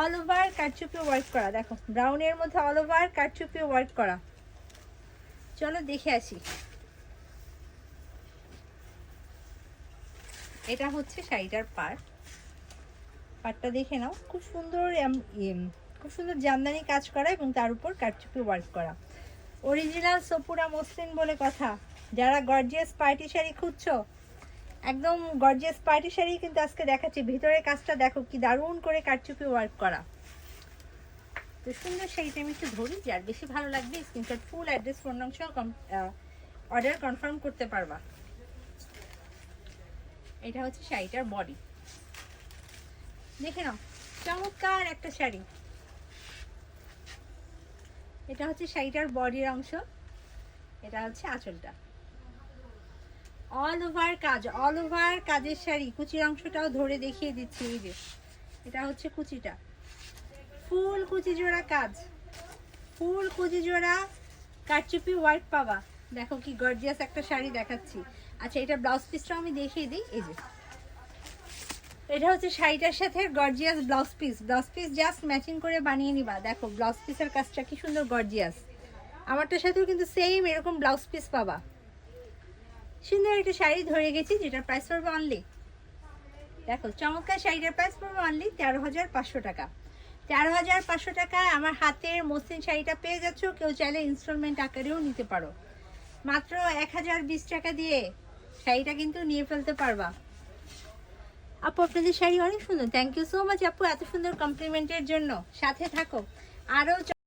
All over কারচুপি work করা, দেখো ব্রাউনের মধ্যে অল ওভার কারচুপি ওয়ার্ক করা। চলো দেখে আসি। এটা হচ্ছে শাড়িটার পাটটা দেখে নাও, খুব সুন্দর খুব সুন্দর জামদানি কাজ করা এবং তার উপর কারচুপি ওয়ার্ক করা। অরিজিনাল সোপুরা মসলিন বলে কথা। যারা গর্জিয়াস পার্টি শাড়ি খুঁজছো, একদম গর্জিয়াস পার্টি শাড়ি কিন্তু আজকে দেখাচ্ছি। ভিতরের কাজটা দেখো কি দারুণ করে কারচুপি ওয়ার্ক করা। তো সুন্দর শাড়িটা আমি একটু ধরি, যার বেশি ভালো লাগবে screenshot, full address, phone number order confirm করতে পারবা। এটা হচ্ছে শাড়িটার বডি, দেখে নাও চমৎকার একটা শাড়ি। এটা হচ্ছে শাড়িটার বডির অংশ, এটা হচ্ছে আঁচলটা। অল ওভার কাজ, অল ওভার কাজের শাড়ি। কুচির অংশটাও ধরে দেখিয়ে দিচ্ছি, এই যে এটা হচ্ছে কুচিটা, ফুল কুচি জোড়া কাজ, ফুল কুচি জোড়া কারচুপি ওয়ার্ক পাবা। দেখো কি গর্জিয়াস একটা শাড়ি দেখাচ্ছি। আচ্ছা, এটা ব্লাউজ পিসটাও আমি দেখিয়ে দিই। এই যে এটা হচ্ছে শাড়িটার সাথে gorgeous blouse piece. Blouse piece just matching করে বানিয়ে নিবা। দেখো ব্লাউজ পিসের কাজটা কি সুন্দর গর্জিয়াস। আমারটার সাথেও কিন্তু সেম এরকম ব্লাউজ পিস পাবা। সুন্দর একটা শাড়ি ধরে গেছি, যেটার প্রাইস পড়বে অনলি, দেখো চমৎকার শাড়িটার প্রাইস পড়বে অনলি 13,500 টাকা। 13,500 টাকায় আমার হাতের মসলিন শাড়িটা পেয়ে যাচ্ছ। কেউ চাইলে ইনস্টলমেন্ট আকারেও নিতে পারো। মাত্র 1020 টাকা দিয়ে শাড়িটা কিন্তু নিয়ে ফেলতে পারবা। আপু আপনাদের শাড়ি অনেক সুন্দর, থ্যাংক ইউ সো মাচ আপু এত সুন্দর কমপ্লিমেন্টের জন্য। সাথে থাকো, আরও